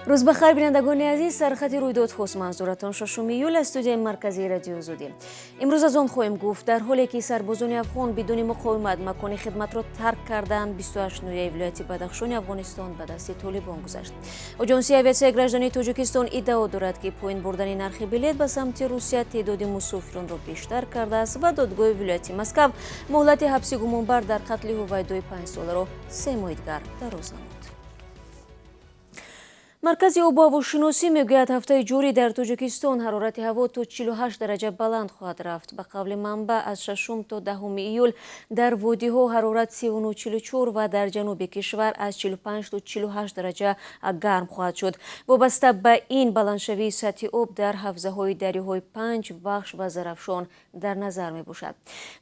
روز بخیر بینندگان عزیز، سرخط رویدادها منظورتان 6 ایول از استودیوی مرکزی رادیو زودی. امروز از آن خواهیم گفت در حالی که سربازان افغان بدون مقاومت مکان خدمت را ترک کردند، 28 نویه ولایت بدخشان افغانستان به دست طالبان گذشت. آژانس اویاسیای گراژدانی تاجیکستان ادعا دارد که پایین بردن نرخ بلیط به سمت روسیه تعداد مسافران را بیشتر کرده است و دادگاه ولایت مسکو مهلت حبس گمانبر در قتل هویدای 5 ساله را 3 ماه دیگر دراز نمود. مرکز آب و هواشناسی میگوید هفته جاری در تاجیکستان حرارت هوا تا 48 درجه بلند خواهد رفت. به قول منبع از 6 تا 10 ایول در وادی ها حرارت 39-44 و در جنوب کشور از 45 تا 48 درجه گرم خواهد شد. وابسته به این بلندشوی سطح آب در حوزه های دریاهای پنج، وخش و زرافشان در نظر می باشد.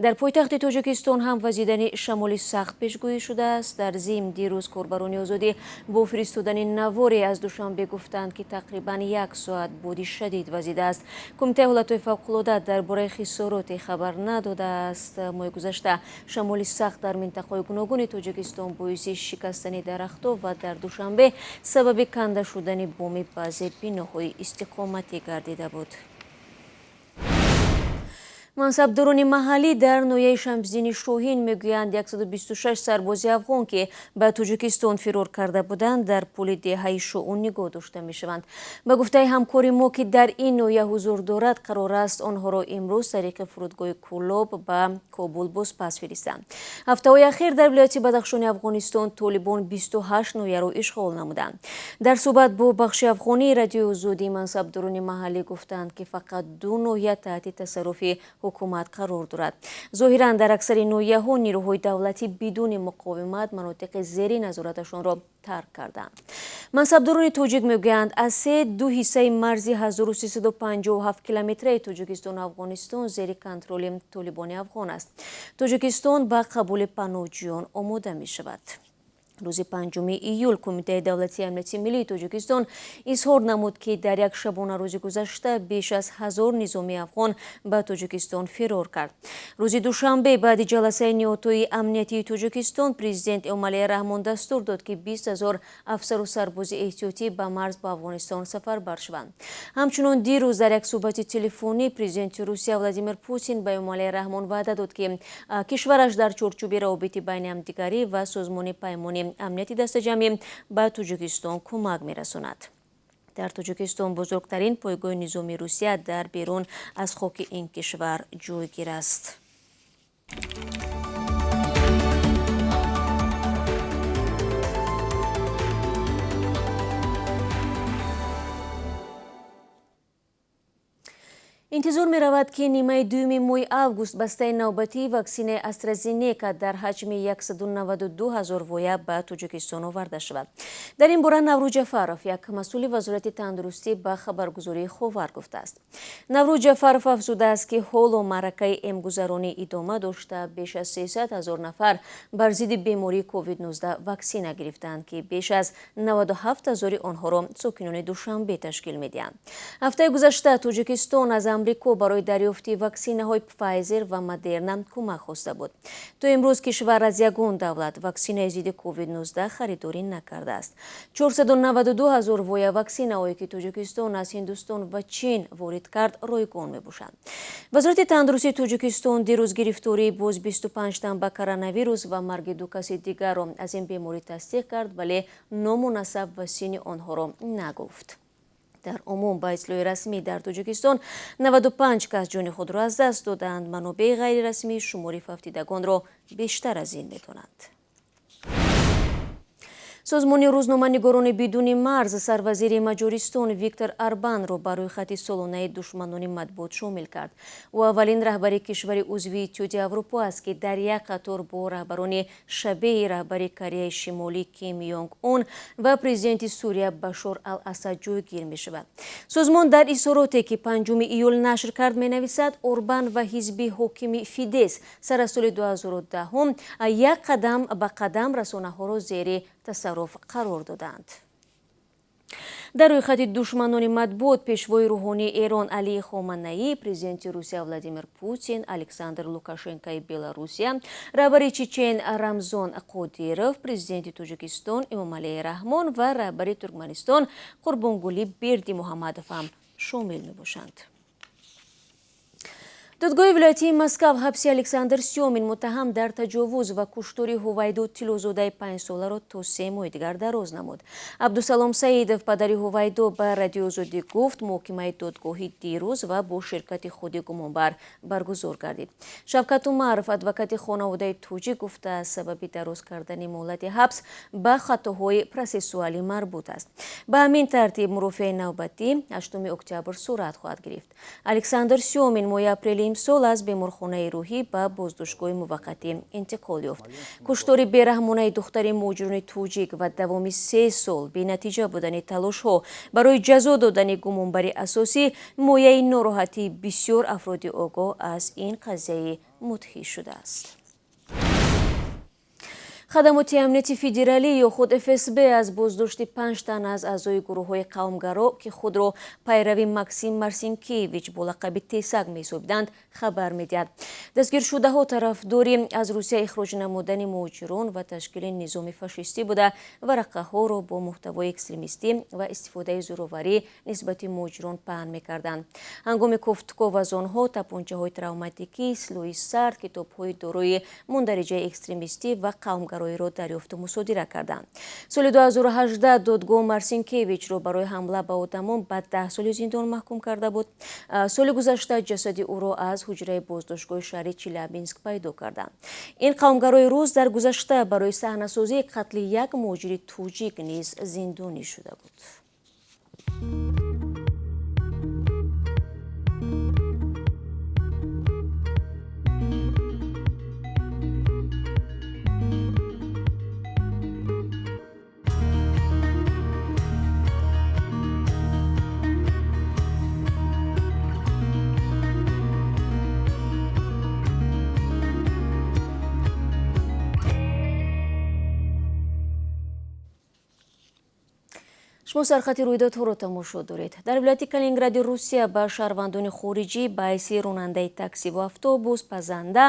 در پایتخت تاجیکستان هم وزیدن شمالی سخت پیشگویی شده است. در ضمن دیروز کاربران آزادی با فرستادن نواری از دوشنبه گفتند که تقریبا 1 ساعت بادی شدید وزیده است. کمیته حالتهای فوق‌العاده درباره خسارات خبر نداده است. ماه گذشته شمالی سخت در منطقه‌های گوناگون تاجیکستان باعث شکستن درخت‌ها و در دوشنبه سبب کنده شدن بام بعضی بناهای استقامتی گردیده بود. منصبداران محلی در ناحیه شمسدین شاهین میگویند 126 سرباز افغان که به تاجیکستان فرار کرده بودند در پل دهه شؤون نگاه داشته میشوند. به گفته همکار ما که در این ناحیه حضور دارد، قرار است آنها را امروز طریق فرودگاه کولاب به کابل باز پس فرستند. هفته‌های اخیر در ولایت بدخشان افغانستان طالبان 28 ناحیه را اشغال نمودند. در صحبت با بخش افغانی رادیو زودی، منصبداران محلی گفتند که فقط 2 ناحیه تحت تصرف حکومت قرار دارد. ظاهراً در اکثر ناحیه‌ها نیروهای دولتی بدون مقاومت مناطق زیر نظارتشان را ترک کردند. منصبداران تاجیک میگویند از 2 حصه مرزی 1357 کیلومتری تاجیکستان و افغانستان زیر کنترل طالبان افغان است. تاجیکستان به قبول پناهجویان آماده می شود. روز 5 ایول کمیته دولتی امنیت ملی تاجیکستان اظهار نمود که در یک شبانه روز گذشته بیش از 1000 نظامی افغان به تاجیکستان فرار کرد. روز دوشنبه بعد جلسه نیاتوی امنیتی تاجیکستان، پرزیدنت امالی رحمان دستور داد که 20,000 افسر و سرباز احتیاطی به مرز با افغانستان سفربر شوند. همچنین دیروز در یک صحبت تلفنی پرزیدنت روسیه ولادیمیر پوتین به امالی رحمان وعده داد که کشورش در چارچوب روابط بین همدیگری و سازمان پیمان امنیتی دست جمعی به تاجیکستان کمک می‌رساند. در تاجیکستان بزرگترین پایگاه نظامی روسیه در بیرون از خاک این کشور جایگیر است. انتظار می رود که نیمه دوم ماه اوگوست بسته نوبتی واکسن استرازینیکا در حجم 192,000 وایه به تاجیکستان آورده شود. در این باره نوروز جعفرов، یک مسئول وزارت تندرستی به خبرگزاری خاور گفته است. نوروز جعفرov افزوده است که حال و معرکه امگذرانی ادامه داشته. بیش از 300,000 نفر بر ضد بیماری کووید 19 واکسن گرفتند که بیش از 97,000 آنها را ساکنان دوشنبه تشکیل می‌دهند. هفته گذشته تاجیکستان از امریکا برای دریافت واکسینه های فایزر و مدرنا کمک خواسته بود. تا امروز کشور از یگان دولت واکسینه ضد کووید 19 خریداری نکرده است. 492,000 وایه واکسینه هایی که تاجیکستان از هندوستان و چین وارد کرد رایگان می باشند. وزارت تندرستی تاجیکستان دیروز گرفتاری باز 25 تن به کرونا ویروس و مرگ 2 کس دیگر را از این بیماری تصدیق کرد، ولی نام و نسب و سن آنها را نگفت. در عموم با اطلاع رسمی در تاجیکستان 95 کس جان خود را از دست دادند. منابع غیر رسمی شمار فوتیدگان را بیشتر از این می‌دانند. سازمان روزنامه‌نگاران بدون مرز سروزیر مجارستان ویکتور اربان را برای خط سالانه دشمنان مطبوعات شامل کرد. او اولین رهبر کشور عضو اتحادیه اروپا است که در یک قطار با رهبران شبیه رهبر کره شمالی کیم یونگ اون و پرزیدنت سوریه بشار الاسد جایگیر می شود. سازمان در اظهاراتی که 5 ایول نشر کرد می نویسد اوربان و حزب حاکم فیدس سر از سال 2010 یک قدم به قدم رسانه‌ها را زیر تصرف قرار دادند. дар рӯйхати душманони матбуот пешвои рӯҳонии Эрон Алии Хоманаӣ, президенти Русия Владимир Путин, Александр Лукашенкои Беларусия, раҳбари Чечен Рамзон Қодиров, президенти Тоҷикистон Эмомалии Раҳмон ва раҳбари Туркманистон Қурбонгулӣ Бердимуҳаммадов ҳам шомил мебошанд. додгоҳи вилоятии Москав ҳабси Александр Сёмин муттаҳам дар таҷовуз ва куштори Ҳувайду Тилозодаи 5 соларо то 3 моҳи дигар дароз намуд. Абдусалом Саидов, падари Ҳувайду, ба Радиоозодӣ гуфт муҳокимаи додгоҳӣ дирӯз ва бо ширкати худи гумонбар баргузор гардид. Шавкат Умаров, адвокати хонаводаи тоҷик, гуфта сабаби дароз кардани муҳлати ҳабс ба хатоҳои процессуалӣ марбут аст. Ба ҳамин тартиб мурофиаи навбатӣ 8 октябр сурат хоҳад гирифт. Александр Сёмин моҳи апрели имсол аз беморхонаи рӯҳӣ ба боздоштгоҳи муваққатӣ интиқол ёфт. Куштори бераҳмонаи духтари муҳоҷирони тоҷик ва давоми 3 сол бенатиҷа будани талошҳо барои ҷазо додани гумонбари асосӣ мояи нороҳатии бисёр афроди огоҳ аз ин қазияи мудҳиш шудааст. хадамоти амнияти федералӣ ё худ ФСБ аз боздошти 5 тан аз аъзои гурӯҳҳои қавмгаро, ки худро пайрави Максим Марсинкевич бо лақаби Тесак меҳисобиданд, хабар медиҳад. Дастгиршудаҳо тарафдори аз Русия ихроҷ намудани муҳоҷирон ва ташкили низоми фашистӣ буда, варақаҳоро бо муҳтавои экстремистӣ ва истифодаи зӯроварӣ нисбати муҳоҷирон паҳн мекарданд. Ҳангоми кофтуков аз онҳо тапончаҳои травматикӣ, силоҳи сард, китобҳои дорои мундариҷаи экстремистӣ ва қавмгароиро дарёфту мусодира карданд. соли 2018 додгоҳ Марсинкевичро барои ҳамла ба одамон ба 10 соли зиндон маҳкум карда буд. соли гузашта ҷасади ӯро аз ҳуҷраи боздоштгоҳи шаҳри Челябинск пайдо карданд. ин қавмгарои рус дар гузашта барои саҳнасозии қатли як муҳоҷири тоҷик низ зиндонӣ шуда буд. шумо сархати рӯйдодҳоро тамошо доред. дар вилояти Калинингради Русия ба шаҳрвандони хориҷӣ ба ҳайси ронандаи таксиву автобус, пазанда,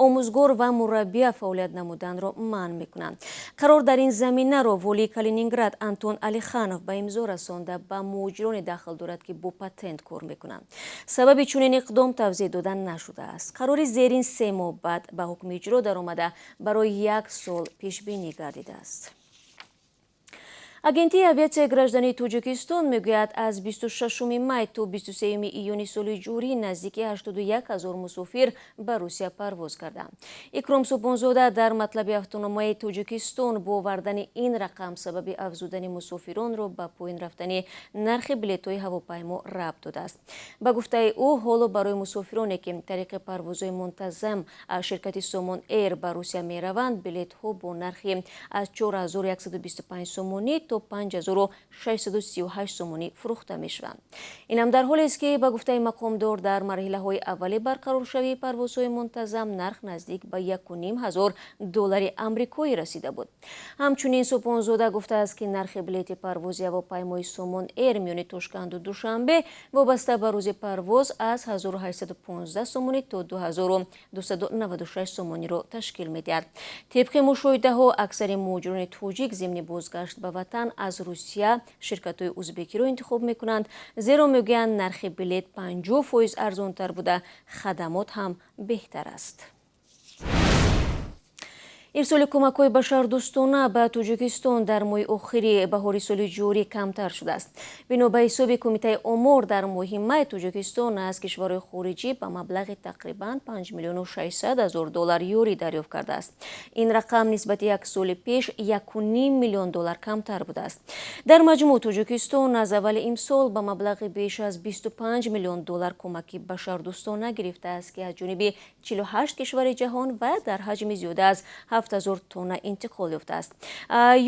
омӯзгор ва мураббия фаъолият намуданро манъ мекунанд. қарор дар ин заминаро волии Калининград Антон Алиханов ба имзо расонда ба муҳоҷироне дахл дорад, ки бо патент кор мекунанд. сабаби чунин иқдом тавзеҳ дода нашудааст. қарори зерин 3 моҳ баъд ба ҳукми иҷро даромада барои 1 сол пешбинӣ гардидааст. агентии авиатсияи граждании Тоҷикистон мегӯяд аз 26 май то 23 июни соли ҷорӣ наздики 81 000 мусофир ба Русия парвоз карданд. Икром Субҳонзода дар матлаби автономияи Тоҷикистон бо овардани ин рақам сабаби афзудани мусофиронро ба поин рафтани нархи билетҳои ҳавопаймо рабт додааст. ба гуфтаи ӯ, ҳоло барои мусофироне ки тариқи парвозҳои мунтазам аз ширкати Сомон Эйр ба Русия мераванд, билетҳо бо нархи аз 4125 сомонӣ то 5638 сомонӣ фурӯхта мешаванд. инам дар ҳолест ки ба гуфтаи мақомдор дар марҳилаҳои аввали барқароршавии парвозҳои мунтазам нарх наздик ба $1,500 амрикоӣ расида буд. ҳамчунин Субҳонзода гуфтааст, ки нархи билети парвози ҳавопаймои Сомон Эйр миёни Тошканду Душанбе вобаста ба рӯзи парвоз аз 1815 сомонӣ то 2296 сомониро ташкил медиҳад. тибқи мушоҳидаҳо, аксари муҳоҷирони тоҷик зимни бозгашт ба ватан аз Русия ширкатҳои ӯзбекиро интихоб мекунанд, зеро мегӯянд нархи билет 50% арзонтар буда, хадамот ҳам беҳтар аст. ирсоли кӯмакҳои башардӯстона ба Тоҷикистон дар моҳи охири баҳори соли ҷорӣ камтар шудааст. бино ба ҳисоби Кумитаи омор, дар моҳи май Тоҷикистон аз кишварҳои хориҷӣ ба маблағи тақрибан $5,600,000 ёрӣ дарёфт кардааст. ин рақам нисбати 1 соли пеш $1,5 миллион камтар будааст. дар маҷмӯъ Тоҷикистон аз аввали имсол ба маблағи беш аз $25 миллион кӯмаки башардӯстона гирифтааст, ки аз ҷониби 48 кишвари ҷаҳон ва дар ҳаҷми зиёда аз 7000 тонна интиқол ёфтааст.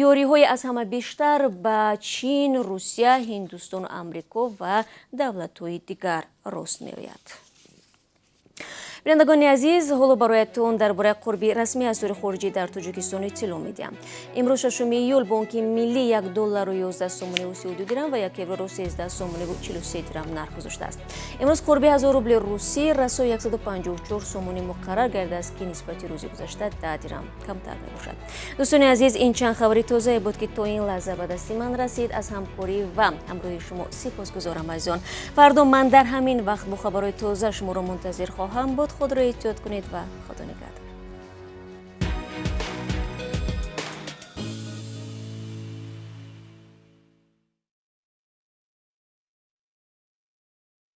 ёриҳои аз ҳама бештар ба Чин, Русия, Ҳиндустону Амрико ва давлатҳои дигар рост меояд. بینندگان عزیز، حالا برایتون درباره قربی رسمی اسعار خارجی در تاجیکستان اطلاع میدیم. امروز 6 ایول بانک ملی $1.11.32 درهم و €1 13.43 درهم نرخ گذاشته است. امروز قربی 1000 روبل روسی رسای 154 سومونی مقرر گرده است که نسبت روز گذشته 10 درهم کمتر میباشد. دوستان عزیز، این چند خبری تازه بود که تا این لحظه به دست من رسید. از همکاری و همراهی شما سپاسگزارم از آن. فردا من در همین وقت با خبرهای تازه شما را منتظر خواهم بود. خود را احتیاط کنید و خدا نگهدار.